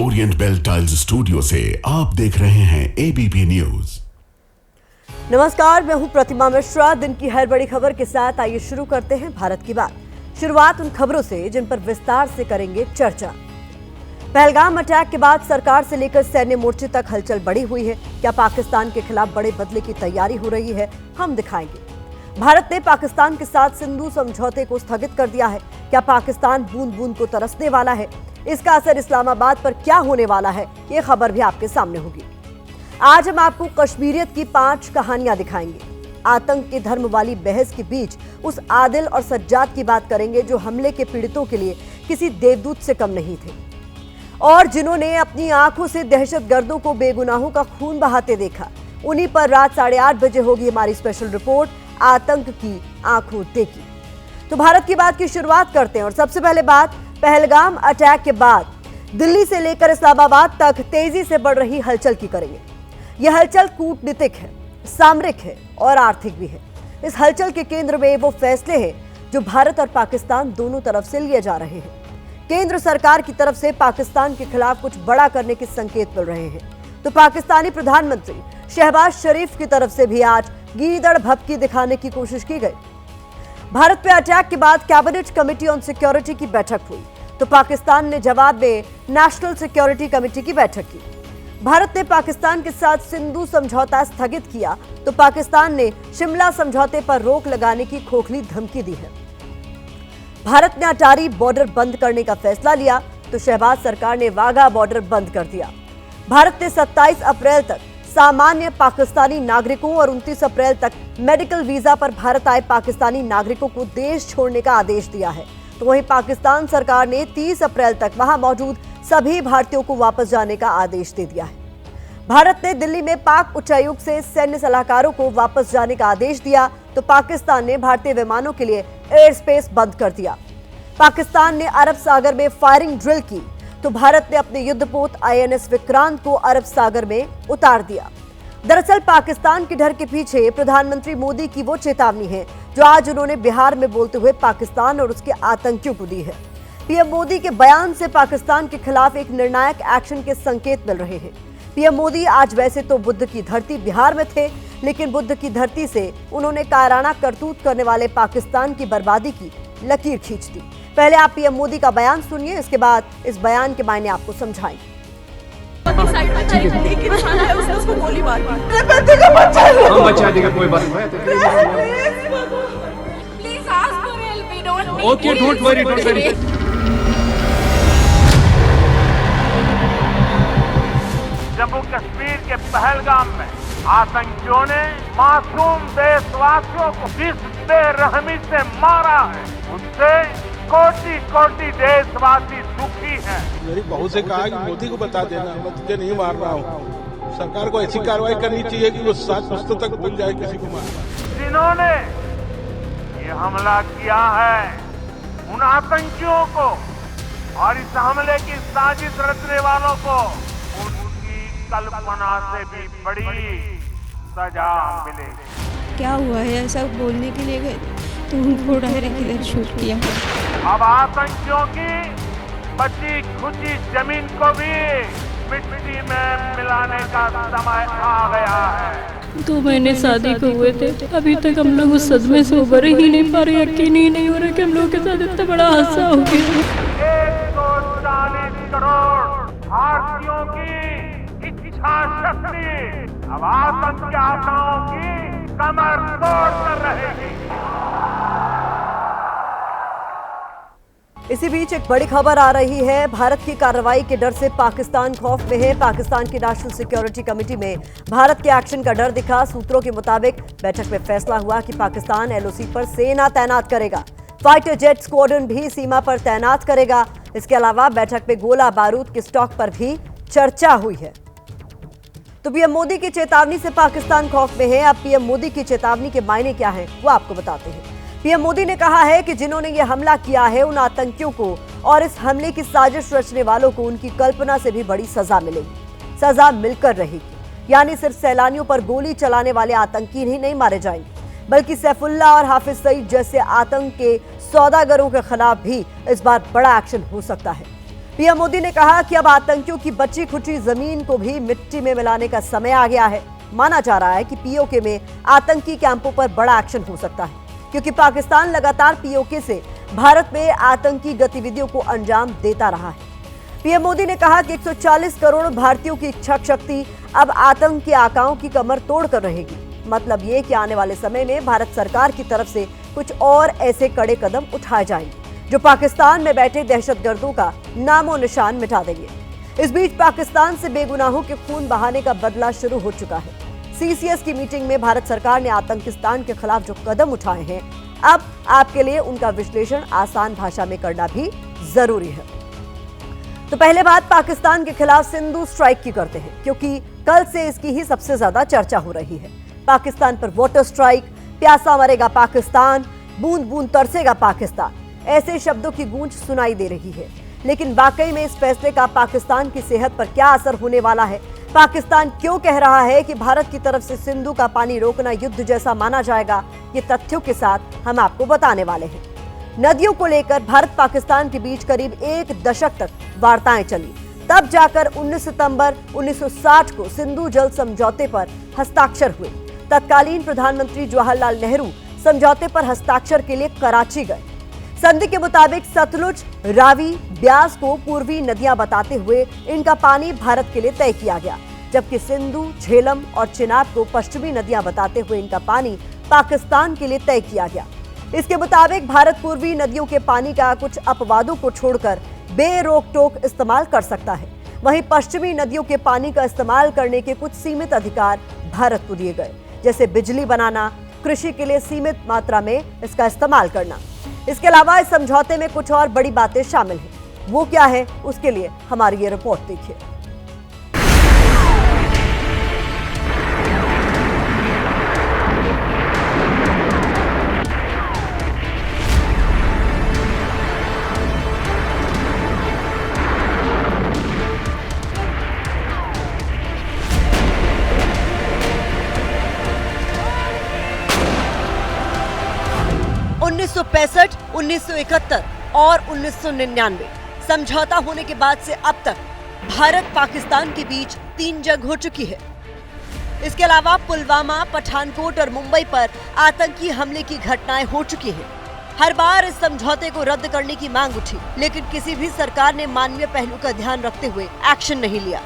Orient bell tiles studio से आप देख रहे हैं एबीपी न्यूज। नमस्कार, मैं हूं प्रतिमा मिश्रा। दिन की हर बड़ी खबर के साथ आइए शुरू करते हैं भारत की बात। शुरुआत उन खबरों से जिन पर विस्तार से करेंगे चर्चा। पहलगाम अटैक के बाद सरकार से लेकर सैन्य मोर्चे तक हलचल बढ़ी हुई है। क्या पाकिस्तान के खिलाफ बड़े बदले की तैयारी हो रही है, हम दिखाएंगे। भारत ने पाकिस्तान के साथ सिंधु समझौते को स्थगित कर दिया है। क्या पाकिस्तान बूंद बूंद को तरसने वाला है? इसका असर इस्लामाबाद पर क्या होने वाला है, ये खबर भी आपके सामने होगी। आज हम आपको कश्मीरियत की 5 कहानियां दिखाएंगे। आतंक के धर्म वाली बहस के बीच उस आदिल और सज्जाद की बात करेंगे जो हमले के पीड़ितों के लिए किसी देवदूत से कम नहीं थे और जिन्होंने अपनी आंखों से दहशतगर्दों को बेगुनाहों का खून बहाते देखा। उन्हीं पर रात 8:30 बजे होगी हमारी स्पेशल रिपोर्ट, आतंक की आंखों देखी। तो भारत की बात की शुरुआत करते हैं और सबसे पहले बात पहलगाम अटैक के बाद दिल्ली से लेकर इस्लामाबाद तक तेजी से बढ़ रही हलचल की करेंगे। यह हलचल कूटनीतिक है, सामरिक है और आर्थिक भी है। इस हलचल के केंद्र में वो फैसले हैं जो भारत और पाकिस्तान दोनों तरफ से लिए जा रहे हैं। केंद्र सरकार की तरफ से पाकिस्तान के खिलाफ कुछ बड़ा करने के संकेत मिल रहे हैं, तो पाकिस्तानी प्रधानमंत्री शहबाज शरीफ की तरफ से भी आज गीदड़ भभकी दिखाने की कोशिश की गई। भारत पे अटैक के बाद कैबिनेट कमेटी ऑन सिक्योरिटी की बैठक हुई, तो पाकिस्तान ने जवाब में नेशनल सिक्योरिटी कमेटी की बैठक की। भारत ने पाकिस्तान के साथ सिंधु समझौता स्थगित किया, तो पाकिस्तान ने शिमला समझौते पर रोक लगाने की खोखली धमकी दी है। भारत ने अटारी बॉर्डर बंद करने का फैसला लिया, तो शहबाज सरकार ने वाघा बॉर्डर बंद कर दिया। भारत ने 27 अप्रैल तक सामान्य पाकिस्तानी नागरिकों और 29 अप्रैल तक मेडिकल वीजा पर भारत आए पाकिस्तानी नागरिकों को देश छोड़ने का आदेश दिया है, तो वहीं पाकिस्तान सरकार ने 30 अप्रैल तक वहां मौजूद सभी भारतीयों को वापस जाने का आदेश दे दिया है। भारत ने दिल्ली में पाक उच्चायुक्त से सैन्य सलाहकारों को वापस जाने का आदेश दिया, तो पाकिस्तान ने भारतीय विमानों के लिए एयर स्पेस बंद कर दिया। पाकिस्तान ने अरब सागर में फायरिंग ड्रिल की, तो भारत ने अपने युद्धपोत INS विक्रांत को अरब सागर में उतार दिया। दरअसल पाकिस्तान के डर के पीछे प्रधानमंत्री मोदी की वो चेतावनी है जो आज उन्होंने बिहार में बोलते हुए पाकिस्तान और उसके आतंकियों को दी है। पीएम मोदी के बयान से पाकिस्तान के खिलाफ एक निर्णायक एक्शन के संकेत मिल रहे हैं। पीएम मोदी आज वैसे तो बुद्ध की धरती बिहार में थे, लेकिन बुद्ध की धरती से उन्होंने कायराना करतूत करने वाले पाकिस्तान की बर्बादी की लकीर खींच दी। पहले आप पीएम मोदी का बयान सुनिए, इसके बाद इस बयान के मायने आपको समझाएंगे। उसको गोली मार दी। हम बचा देंगे, कोई बात नहीं। Please ask for help, we don't okay, don't worry, don't worry. Jammu Kashmir के पहलगाम में आतंकियों ने मासूम देशवासियों को जिस बेरहमी से मारा है, उससे कोटि कोटि देशवासी दुखी हैं। मेरी बहू से कहा कि मोदी को बता देना, मैं तुझे नहीं मार रहा हूँ। सरकार को ऐसी कार्रवाई करनी चाहिए कि वो 7 पुस्तों तक भूल जाए किसी को मारना। जिन्होंने ये हमला किया है, उन आतंकियों को और इस हमले की साजिश रचने वालों को उनकी कल्पना से भी बड़ी सजा मिलेगी। क्या हुआ है ऐसा बोलने के लिए गए तो उनको डायरेक्ट इधर शूट किया। अब आतंकियों की बची खुची जमीन को भी मिट्टी में मिलाने का समय आ गया है। 2 महीने शादी को हुए थे, अभी तक हम लोग उस सदमे से उबर ही नहीं पा रहे। यकीन ही नहीं हो रहा कि हम लोग के साथ इतना बड़ा हादसा हो गया। 140 करोड़ भारतीयों की इच्छा शक्ति अब आतंक के आकाओं की कमर तोड़ कर रहेगी। इसी बीच एक बड़ी खबर आ रही है। भारत की कार्रवाई के डर से पाकिस्तान खौफ में है। पाकिस्तान की नेशनल सिक्योरिटी कमेटी में भारत के एक्शन का डर दिखा। सूत्रों के मुताबिक बैठक में फैसला हुआ कि पाकिस्तान LOC पर सेना तैनात करेगा, फाइटर जेट स्क्वाड्रन भी सीमा पर तैनात करेगा। इसके अलावा बैठक में गोला बारूद के स्टॉक पर भी चर्चा हुई है। तो पीएम मोदी की चेतावनी से पाकिस्तान खौफ में है। अब पीएम मोदी की चेतावनी के मायने क्या है वो आपको बताते हैं। पीएम मोदी ने कहा है कि जिन्होंने ये हमला किया है, उन आतंकियों को और इस हमले की साजिश रचने वालों को उनकी कल्पना से भी बड़ी सजा मिलेगी, सजा मिलकर रहेगी। यानी सिर्फ सैलानियों पर गोली चलाने वाले आतंकी ही नहीं मारे जाएंगे, बल्कि सैफुल्लाह और हाफिज सईद जैसे आतंक के सौदागरों के खिलाफ भी इस बार बड़ा एक्शन हो सकता है। पीएम मोदी ने कहा कि अब आतंकियों की बची खुची जमीन को भी मिट्टी में मिलाने का समय आ गया है। माना जा रहा है कि पीओके में आतंकी कैंपों पर बड़ा एक्शन हो सकता है, क्योंकि पाकिस्तान लगातार पीओके से भारत में आतंकी गतिविधियों को अंजाम देता रहा है। पीएम मोदी ने कहा कि 140 करोड़ भारतीयों की इच्छा शक्ति अब आतंक के आकाओं की कमर तोड़कर रहेगी। मतलब ये कि आने वाले समय में भारत सरकार की तरफ से कुछ और ऐसे कड़े कदम उठाए जाएंगे जो पाकिस्तान में बैठे दहशतगर्दों का नामो निशान मिटा देंगे। इस बीच पाकिस्तान से बेगुनाहों के खून बहाने का बदला शुरू हो चुका है। सीसीएस की मीटिंग में भारत सरकार ने आतंकिस्तान के खिलाफ जो कदम उठाए हैं, अब आपके लिए उनका विश्लेषण आसान भाषा में करना भी जरूरी है। तो पहले बात पाकिस्तान के खिलाफ सिंधु स्ट्राइक की करते हैं, क्योंकि कल से इसकी ही सबसे ज्यादा चर्चा हो रही है। पाकिस्तान पर वाटर स्ट्राइक, प्यासा मरेगा पाकिस्तान, बूंद बूंद तरसेगा पाकिस्तान, ऐसे शब्दों की गूंज सुनाई दे रही है। लेकिन वाकई में इस फैसले का पाकिस्तान की सेहत पर क्या असर होने वाला है? पाकिस्तान क्यों कह रहा है कि भारत की तरफ से सिंधु का पानी रोकना युद्ध जैसा माना जाएगा? ये तथ्यों के साथ हम आपको बताने वाले हैं। नदियों को लेकर भारत पाकिस्तान के बीच करीब एक दशक तक वार्ताएं चली, तब जाकर 19 सितंबर 1960 को सिंधु जल समझौते पर हस्ताक्षर हुए। तत्कालीन प्रधानमंत्री जवाहरलाल नेहरू समझौते पर हस्ताक्षर के लिए कराची गए। संधि के मुताबिक सतलुज, रावी, ब्यास को पूर्वी नदियां बताते हुए इनका पानी भारत के लिए तय किया गया, जबकि सिंधु, झेलम और चिनाब को पश्चिमी नदियां बताते हुए इनका पानी पाकिस्तान के लिए तय किया गया। इसके मुताबिक भारत पूर्वी नदियों के पानी का कुछ अपवादों को छोड़कर बेरोक टोक इस्तेमाल कर सकता है। वहीं पश्चिमी नदियों के पानी का इस्तेमाल करने के कुछ सीमित अधिकार भारत को दिए गए, जैसे बिजली बनाना, कृषि के लिए सीमित मात्रा में इसका इस्तेमाल करना। इसके अलावा इस समझौते में कुछ और बड़ी बातें शामिल हैं। वो क्या है, उसके लिए हमारी ये रिपोर्ट देखिए। उन्नीस 1971 और 1999 समझौता होने के बाद से अब तक भारत पाकिस्तान के बीच 3 जंग हो चुकी है। इसके अलावा पुलवामा, पठानकोट और मुंबई पर आतंकी हमले की घटनाएं हो चुकी हैं। हर बार इस समझौते को रद्द करने की मांग उठी, लेकिन किसी भी सरकार ने मानवीय पहलू का ध्यान रखते हुए एक्शन नहीं लिया।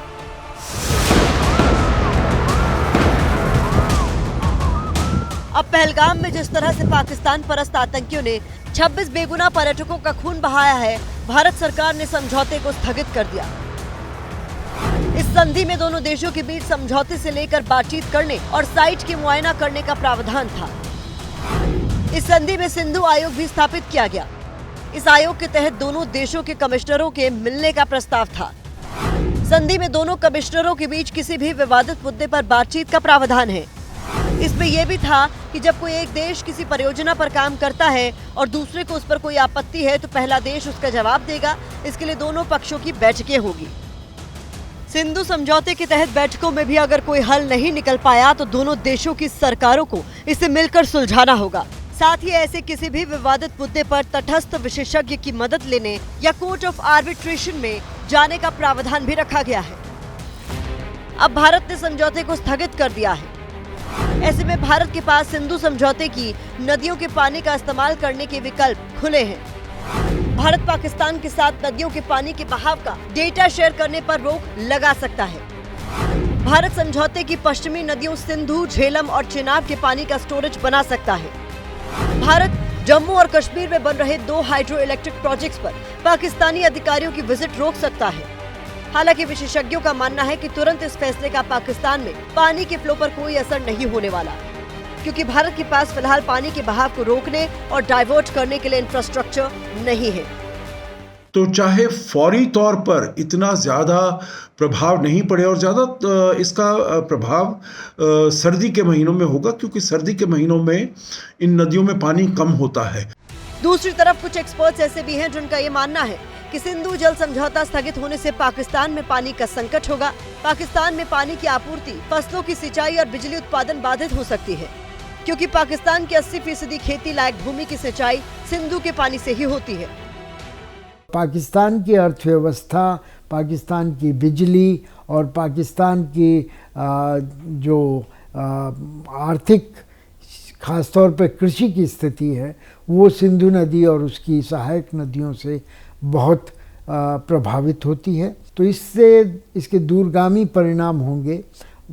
अब पहलगाम में जिस तरह से पाकिस्तान परस्त आतंकियों ने 26 बेगुनाह पर्यटकों का खून बहाया है, भारत सरकार ने समझौते को स्थगित कर दिया। इस संधि में दोनों देशों के बीच समझौते से लेकर बातचीत करने और साइट की मुआयना करने का प्रावधान था। इस संधि में सिंधु आयोग भी स्थापित किया गया। इस आयोग के तहत दोनों देशों के कमिश्नरों के मिलने का प्रस्ताव था। संधि में दोनों कमिश्नरों के बीच किसी भी विवादित मुद्दे पर बातचीत का प्रावधान है। इसमें यह भी था कि जब कोई एक देश किसी परियोजना पर काम करता है और दूसरे को उस पर कोई आपत्ति है, तो पहला देश उसका जवाब देगा। इसके लिए दोनों पक्षों की बैठकें होगी। सिंधु समझौते के तहत बैठकों में भी अगर कोई हल नहीं निकल पाया, तो दोनों देशों की सरकारों को इसे मिलकर सुलझाना होगा। साथ ही ऐसे किसी भी विवादित मुद्दे पर तटस्थ विशेषज्ञ की मदद लेने या कोर्ट ऑफ आर्बिट्रेशन में जाने का प्रावधान भी रखा गया है। अब भारत ने समझौते को स्थगित कर दिया है। ऐसे में भारत के पास सिंधु समझौते की नदियों के पानी का इस्तेमाल करने के विकल्प खुले हैं। भारत पाकिस्तान के साथ नदियों के पानी के बहाव का डेटा शेयर करने पर रोक लगा सकता है। भारत समझौते की पश्चिमी नदियों सिंधु, झेलम और चिनाब के पानी का स्टोरेज बना सकता है। भारत जम्मू और कश्मीर में बन रहे 2 हाइड्रो इलेक्ट्रिक प्रोजेक्ट्स पर पाकिस्तानी अधिकारियों की विजिट रोक सकता है। हालांकि विशेषज्ञों का मानना है कि तुरंत इस फैसले का पाकिस्तान में पानी के फ्लो पर कोई असर नहीं होने वाला, क्योंकि भारत के पास फिलहाल पानी के बहाव को रोकने और डाइवर्ट करने के लिए इंफ्रास्ट्रक्चर नहीं है। तो चाहे फौरी तौर पर इतना ज़्यादा प्रभाव नहीं पड़े, और ज़्यादा इसका प्रभाव सर्दी के महीनों में होगा, क्योंकि सर्दी के महीनों में इन नदियों में पानी कम होता है। दूसरी तरफ कुछ एक्सपर्ट्स ऐसे भी हैं जिनका ये मानना है कि सिंधु जल समझौता स्थगित होने से पाकिस्तान में पानी का संकट होगा। पाकिस्तान में पानी की आपूर्ति, फसलों की सिंचाई और बिजली उत्पादन बाधित हो सकती है, क्योंकि पाकिस्तान की 80% खेती लायक भूमि की सिंचाई सिंधु के पानी से ही होती है। पाकिस्तान की अर्थव्यवस्था, पाकिस्तान की बिजली और पाकिस्तान की जो आर्थिक ख़ासतौर पर कृषि की स्थिति है वो सिंधु नदी और उसकी सहायक नदियों से बहुत प्रभावित होती है। तो इससे इसके दूरगामी परिणाम होंगे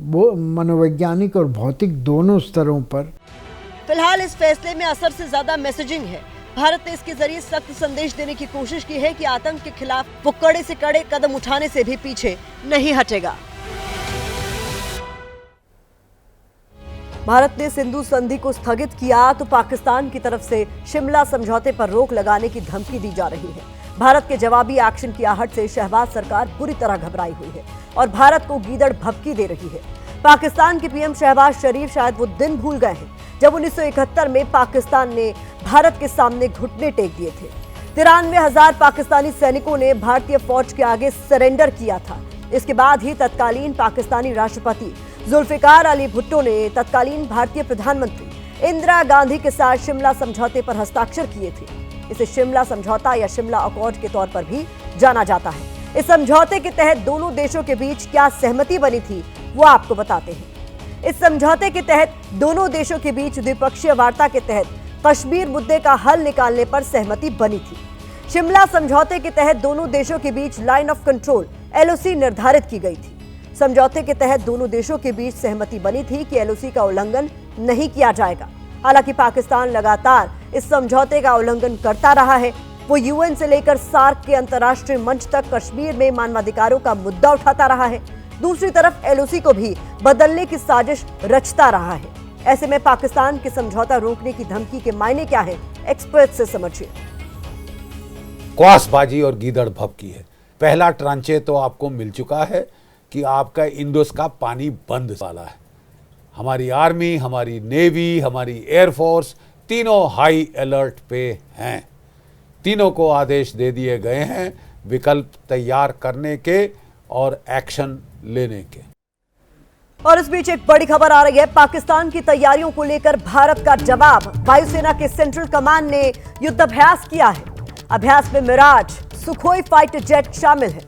वो मनोवैज्ञानिक और भौतिक दोनों स्तरों पर। फिलहाल इस फैसले में असर से ज्यादा मैसेजिंग है। भारत ने इसके जरिए सख्त संदेश देने की कोशिश की है कि आतंक के खिलाफ वो कड़े से कड़े कदम उठाने से भी पीछे नहीं हटेगा। भारत ने सिंधु संधि को स्थगित किया तो पाकिस्तान की तरफ से शिमला समझौते पर रोक लगाने की धमकी दी जा रही है। भारत के जवाबी एक्शन की आहट से शहबाज सरकार बुरी तरह घबराई हुई है और भारत को गीदड़ भभकी दे रही है। पाकिस्तान के पीएम शहबाज शरीफ शायद वो दिन भूल गए हैं जब 1971 में पाकिस्तान ने भारत के सामने घुटने टेक दिए थे। 93,000 पाकिस्तानी सैनिकों ने भारतीय फौज के आगे सरेंडर किया था। इसके बाद ही तत्कालीन पाकिस्तानी राष्ट्रपति जुल्फिकार अली भुट्टो ने तत्कालीन भारतीय प्रधानमंत्री इंदिरा गांधी के साथ शिमला समझौते पर हस्ताक्षर किए थे। इसे शिमला समझौता या शिमला अकॉर्ड के तौर पर भी जाना जाता है। इस समझौते के तहत दोनों देशों के बीच क्या सहमति बनी थी वो आपको बताते हैं। इस समझौते के तहत दोनों देशों के बीच द्विपक्षीय वार्ता के तहत कश्मीर मुद्दे का हल निकालने पर सहमति बनी थी। शिमला समझौते के तहत दोनों देशों के बीच लाइन ऑफ कंट्रोल LOC निर्धारित की गई थी। समझौते के तहत दोनों देशों के बीच सहमति बनी थी कि LOC का उल्लंघन नहीं किया जाएगा। हालांकि पाकिस्तान लगातार इस समझौते का उल्लंघन करता रहा है। वो UN से लेकर सार्क के अंतर्राष्ट्रीय मंच तक कश्मीर में मानवाधिकारों का मुद्दा उठाता रहा है। दूसरी तरफ LOC को भी बदलने की साजिश रचता रहा है। ऐसे में पाकिस्तान के समझौता रोकने की धमकी के मायने क्या है, एक्सपर्ट से समझिए। क्वासबाजी और गीदड़ भभकी है। पहला ट्रांचे तो आपको मिल चुका है कि आपका इंडस का पानी बंद वाला है। हमारी आर्मी, हमारी नेवी, हमारी एयरफोर्स तीनों हाई अलर्ट पे हैं। तीनों को आदेश दे दिए गए हैं विकल्प तैयार करने के और एक्शन लेने के। और इस बीच एक बड़ी खबर आ रही है। पाकिस्तान की तैयारियों को लेकर भारत का जवाब। वायुसेना के सेंट्रल कमांड ने युद्धाभ्यास किया है। अभ्यास में मिराज, सुखोई फाइटर जेट शामिल है।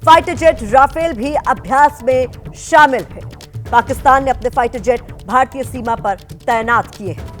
फाइटर जेट राफेल भी अभ्यास में शामिल है। पाकिस्तान ने अपने फाइटर जेट भारतीय सीमा पर तैनात किए हैं।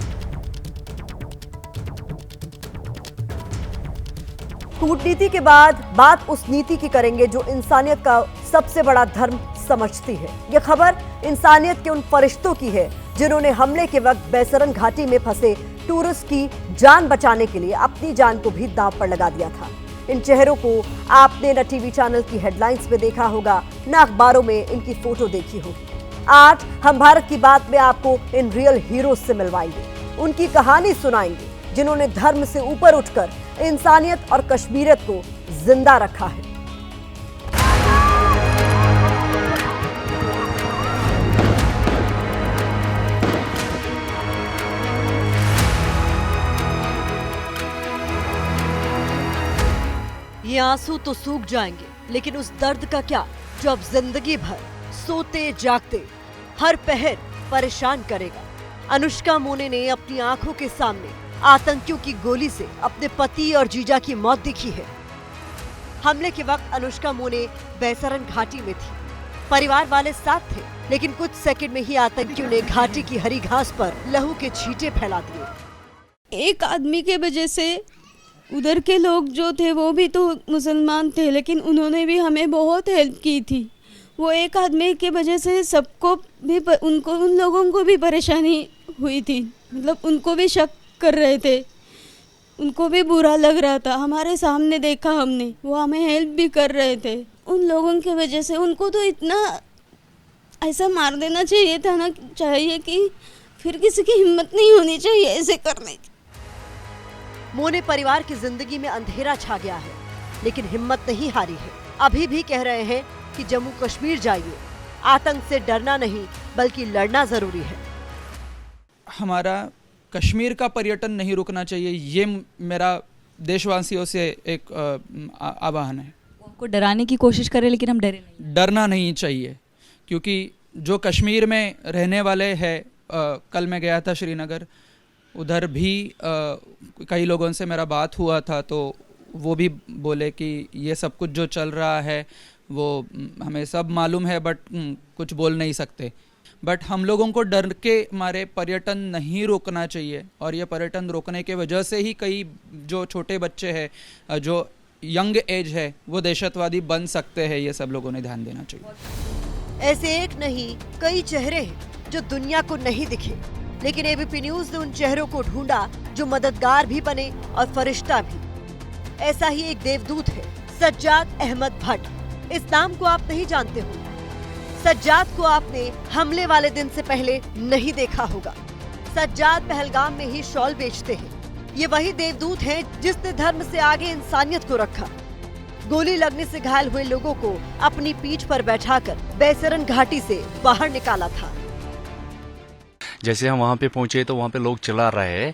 कूटनीति के बाद बात उस नीति की करेंगे जो इंसानियत का सबसे बड़ा धर्म समझती है। यह खबर इंसानियत के उन फरिश्तों की है जिन्होंने हमले के वक्त बैसरन घाटी में फंसे टूरिस्ट की जान बचाने के लिए अपनी जान को भी दांव पर लगा दिया था। इन चेहरों को आपने न टीवी चैनल की हेडलाइंस में देखा होगा, न अखबारों में इनकी फोटो देखी होगी। आज हम भारत की बात में आपको इन रियल हीरोज से मिलवाएंगे, उनकी कहानी सुनाएंगे जिन्होंने धर्म से ऊपर उठकर इंसानियत और कश्मीरियत को जिंदा रखा है। ये आंसू तो सूख जाएंगे, लेकिन उस दर्द का क्या जो अब जिंदगी भर सोते जागते हर पहर परेशान करेगा। अनुष्का मोने ने अपनी आंखों के सामने आतंकियों की गोली से अपने पति और जीजा की मौत देखी है। हमले के वक्त अनुष्का मोने बैसरन घाटी में थी। परिवार वाले साथ थे, लेकिन कुछ सेकंड में ही आतंकियों ने घाटी की हरी घास पर लहू के छींटे फैला दिए। एक आदमी के वजह से उधर के लोग जो थे वो भी तो मुसलमान थे, लेकिन उन्होंने भी हमें बहुत हेल्प की थी। वो एक आदमी की वजह से सबको भी उन लोगों को भी परेशानी हुई थी। मतलब उनको भी शक कर रहे थे, उनको भी बुरा लग रहा था। हमारे सामने देखा हमने, वो हमें हेल्प भी कर रहे थे। उन लोगों की वजह से उनको तो इतना ऐसा मार देना चाहिए था ना, चाहिए कि फिर किसी की हिम्मत नहीं होनी चाहिए ऐसे करने की। मोने परिवार की जिंदगी में अंधेरा छा गया है, लेकिन हिम्मत नहीं हारी है। अभी भी कह रहे हैं कि जम्मू कश्मीर जाइए, आतंक से डरना नहीं बल्कि लड़ना जरूरी है। हमारा कश्मीर का पर्यटन नहीं रुकना चाहिए, ये मेरा देशवासियों से एक आह्वान है। आपको डराने की कोशिश करें, लेकिन हम डरे नहीं। डरना नहीं चाहिए, क्योंकि जो कश्मीर में रहने वाले हैं, कल मैं गया था श्रीनगर, उधर भी कई लोगों से मेरा बात हुआ था, तो वो भी बोले कि ये सब कुछ जो चल रहा है वो हमें सब मालूम है, बट कुछ बोल नहीं सकते। बट हम लोगों को डर के मारे पर्यटन नहीं रोकना चाहिए, और ये पर्यटन रोकने के वजह से ही कई जो छोटे बच्चे हैं, जो यंग एज है, वो दहशतवादी बन सकते हैं। ये सब लोगों ने ध्यान देना चाहिए। ऐसे एक नहीं कई चेहरे हैं जो दुनिया को नहीं दिखे, लेकिन एबीपी न्यूज ने उन चेहरों को ढूंढा जो मददगार भी बने और फरिश्ता भी। ऐसा ही एक देवदूत है सज्जाद अहमद भट्ट। इस नाम को आप नहीं जानते हो। सज्जाद को आपने हमले वाले दिन से पहले नहीं देखा होगा। सज्जाद पहलगाम में ही शॉल बेचते हैं। ये वही देवदूत हैं जिसने धर्म से आगे इंसानियत को रखा। गोली लगने से घायल हुए लोगों को अपनी पीठ पर बैठाकर बैसरन घाटी से बाहर निकाला था। जैसे हम वहाँ पे पहुँचे तो वहाँ पे लोग चिल्ला रहे हैं,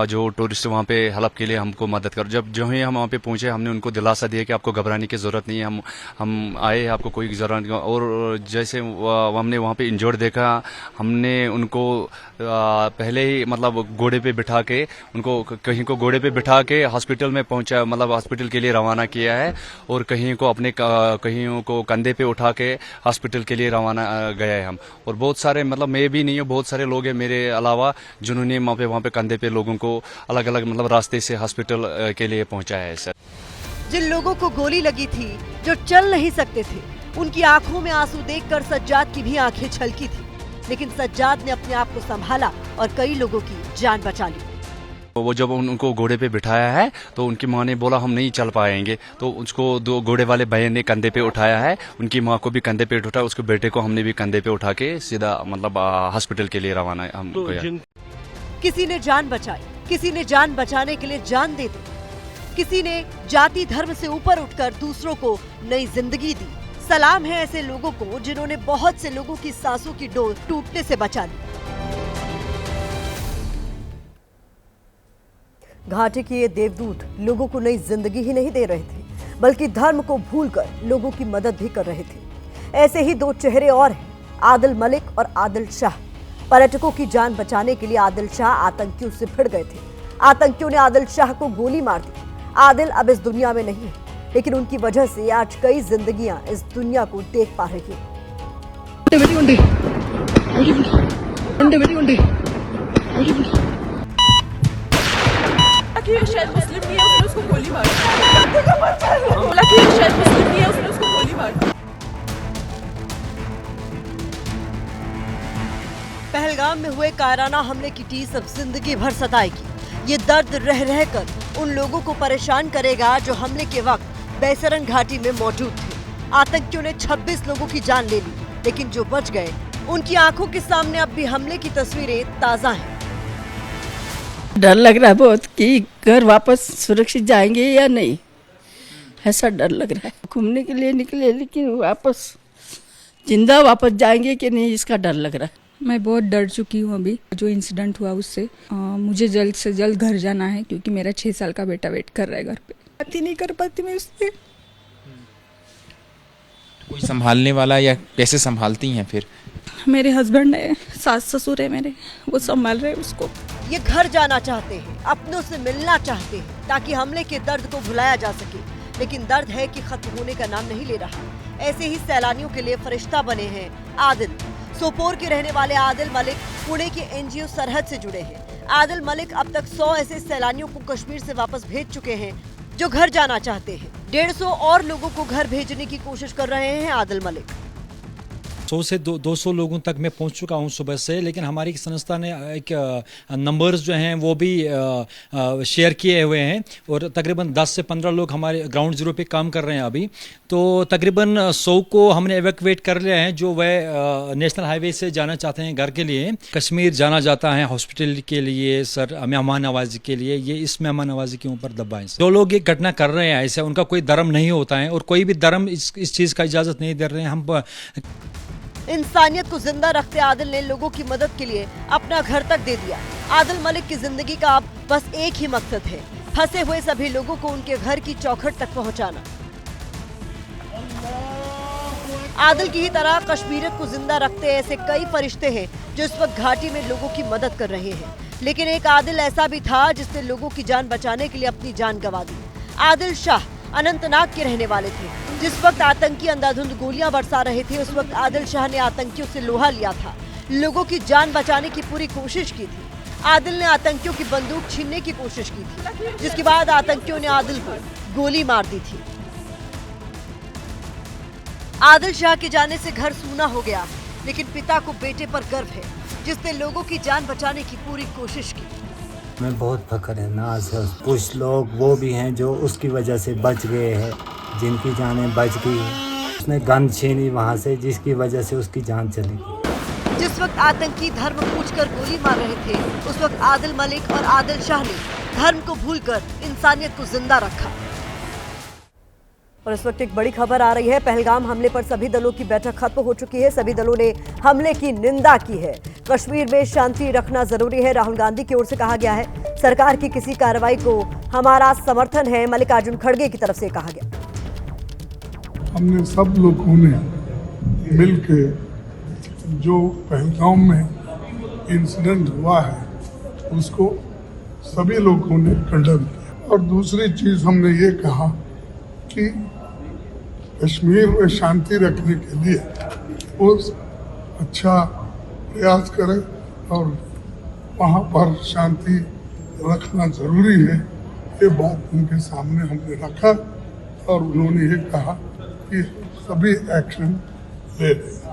जो टूरिस्ट वहाँ पे हेल्प के लिए हमको मदद कर। जब जो ही हम वहाँ पे पहुँचे हमने उनको दिलासा दिया कि आपको घबराने की ज़रूरत नहीं है, हम आए, आपको कोई ज़रूरत नहीं। और जैसे हमने वहाँ पे इंजर्ड देखा, हमने उनको पहले ही मतलब घोड़े पे बिठा के उनको कहीं को घोड़े पे बिठा के हॉस्पिटल में पहुँचा, मतलब हॉस्पिटल के लिए रवाना किया है, और कहीं को अपने कहीं को कंधे पे उठा के हॉस्पिटल के लिए रवाना गए हैं हम। और बहुत सारे मतलब मैं भी नहीं हूँ, बहुत सारे लोग हैं मेरे अलावा जिन्होंने वहाँ पे कंधे पे लोगों को अलग अलग मतलब रास्ते से हॉस्पिटल के लिए पहुँचाया है सर। जिन लोगों को गोली लगी थी, जो चल नहीं सकते थे, उनकी आंखों में आंसू देखकर सज्जाद की भी आंखें छलकी थी, लेकिन सज्जाद ने अपने आप को संभाला और कई लोगों की जान बचा ली। वो जब उनको घोड़े पे बिठाया है तो उनकी माँ ने बोला हम नहीं चल पाएंगे, तो उसको दो घोड़े वाले भाई ने कंधे पे उठाया है, उनकी माँ को भी कंधे पे उठाया, उसके बेटे को हमने भी कंधे पे उठा के सीधा मतलब हॉस्पिटल के लिए रवाना हम किसी ने जान बचाई, किसी ने जान बचाने के लिए जान दे दी, किसी ने जाति धर्म से ऊपर उठकर दूसरों को नई जिंदगी दी। सलाम है ऐसे लोगों को जिन्होंने बहुत से लोगों की सांसों की डोर टूटने से बचा ली। घाटी के ये देवदूत लोगों को नई जिंदगी ही नहीं दे रहे थे, बल्कि धर्म को भूलकर लोगों की मदद भी कर रहे थे। ऐसे ही दो चेहरे और हैं, आदिल मलिक और आदिल शाह। पर्यटकों की जान बचाने के लिए आदिल शाह आतंकियों से भिड़ गए थे। आतंकियों ने आदिल शाह को गोली मार दी। आदिल अब इस दुनिया में नहीं है, लेकिन उनकी वजह से आज कई जिंदगियां इस दुनिया को देख पा रही हैं। शायद मुस्लिम नहीं है, उसने उसको गोली मार दी। बोला कि शायद मुस्लिम नहीं है, उसने उसको गोली मार दी। पहलगाम में हुए कायराना हमले की टीस अब जिंदगी भर सताएगी। ये दर्द रह रहकर उन लोगों को परेशान करेगा जो हमले के वक्त बैसरन घाटी में मौजूद थे। आतंकियों ने 26 लोगों की जान ले ली, लेकिन जो बच गए उनकी आंखों के सामने अब भी हमले की तस्वीरें ताजा हैं। डर लग रहा है बहुत कि घर वापस सुरक्षित जाएंगे या नहीं, ऐसा डर लग रहा है। घूमने के लिए निकले, लेकिन वापस जिंदा वापस जाएंगे कि नहीं, इसका डर लग रहा है। मैं बहुत डर चुकी हूँ अभी जो इंसिडेंट हुआ उससे। मुझे जल्द से जल्द घर जाना है, क्योंकि मेरा 6 साल का बेटा वेट कर रहा है घर पे। बात ही नहीं कर पाती मैं उससे। कोई संभालने वाला, या कैसे संभालती हैं फिर? मेरे हस्बैंड है, सास ससुर है मेरे, वो संभाल रहे हैं उसको। ये घर जाना चाहते हैं, अपनों से मिलना चाहते हैं, ताकि हमले के दर्द को भुलाया जा सके, लेकिन दर्द है कि खत्म होने का नाम नहीं ले रहा। ऐसे ही सैलानियों के लिए फरिश्ता बने हैं आदिल। सोपोर के रहने वाले आदिल मलिक पुणे के एनजीओ सरहद से जुड़े हैं। आदिल मलिक अब तक 100 ऐसे सैलानियों को कश्मीर से वापस भेज चुके हैं जो घर जाना चाहते हैं। 150 और लोगों को घर भेजने की कोशिश कर रहे हैं आदिल मलिक। 100 से 200 लोगों तक मैं पहुंच चुका हूं सुबह से, लेकिन हमारी संस्था ने एक नंबर्स जो हैं वो भी शेयर किए हुए हैं, और तकरीबन 10 से 15 लोग हमारे ग्राउंड जीरो पे काम कर रहे हैं अभी। तो तकरीबन 100 को हमने एवैक्यूएट कर लिया है, जो वह नेशनल हाईवे से जाना चाहते हैं घर के लिए। कश्मीर जाना जाता है हॉस्पिटल के लिए, सर मेहमान नवाजी के लिए। ये इस मेहमान नवाजी के ऊपर दबाएं। जो लोग ये घटना कर रहे हैं ऐसे, उनका कोई धर्म नहीं होता है, और कोई भी धर्म इस चीज़ का इजाज़त नहीं दे रहे हैं। हम इंसानियत को जिंदा रखते आदिल ने लोगों की मदद के लिए अपना घर तक दे दिया। आदिल मलिक की जिंदगी का अब बस एक ही मकसद है, फंसे हुए सभी लोगों को उनके घर की चौखट तक पहुंचाना। आदिल की ही तरह कश्मीरियत को जिंदा रखते ऐसे कई फरिश्ते हैं जो इस वक्त घाटी में लोगों की मदद कर रहे हैं, लेकिन एक आदिल ऐसा भी था जिसने लोगों की जान बचाने के लिए अपनी जान गंवा दी। आदिल शाह अनंतनाग के रहने वाले थे। जिस वक्त आतंकी अंधाधुंध गोलियां बरसा रहे थे, उस वक्त आदिल शाह ने आतंकियों से लोहा लिया था, लोगों की जान बचाने की पूरी कोशिश की थी। आदिल ने आतंकियों की बंदूक छीनने की कोशिश की थी, जिसके बाद आतंकियों ने आदिल को गोली मार दी थी। आदिल शाह के जाने से घर सूना हो गया, लेकिन पिता को बेटे पर गर्व है, जिसने लोगों की जान बचाने की पूरी कोशिश की। मैं बहुत फख्र है, नाज है। कुछ लोग वो भी हैं जो उसकी वजह से बच गए हैं, जिनकी जानें बच गई। उसने गन छीनी वहाँ से, जिसकी वजह से उसकी जान चली गई। जिस वक्त आतंकी धर्म पूछकर गोली मार रहे थे, उस वक्त आदिल मलिक और आदिल शाह ने धर्म को भूलकर इंसानियत को जिंदा रखा। और इस वक्त एक बड़ी खबर आ रही है। पहलगाम हमले पर सभी दलों की बैठक खत्म हो चुकी है। सभी दलों ने हमले की निंदा की है। कश्मीर में शांति रखना जरूरी है, राहुल गांधी की ओर से कहा गया है। सरकार की किसी कार्रवाई को हमारा समर्थन है, मल्लिकार्जुन खड़गे की तरफ से कहा गया। हमने सब लोगों ने मिलकर जो पहलगाम में इंसिडेंट हुआ है उसको सभी लोगों ने कंडेम किया। और दूसरी चीज हमने ये कहा कि कश्मीर में शांति रखने के लिए वो अच्छा प्रयास करें और वहाँ पर शांति रखना जरूरी है। ये बात उनके सामने हमने रखा और उन्होंने ये कहा कि सभी एक्शन ले रहे हैं।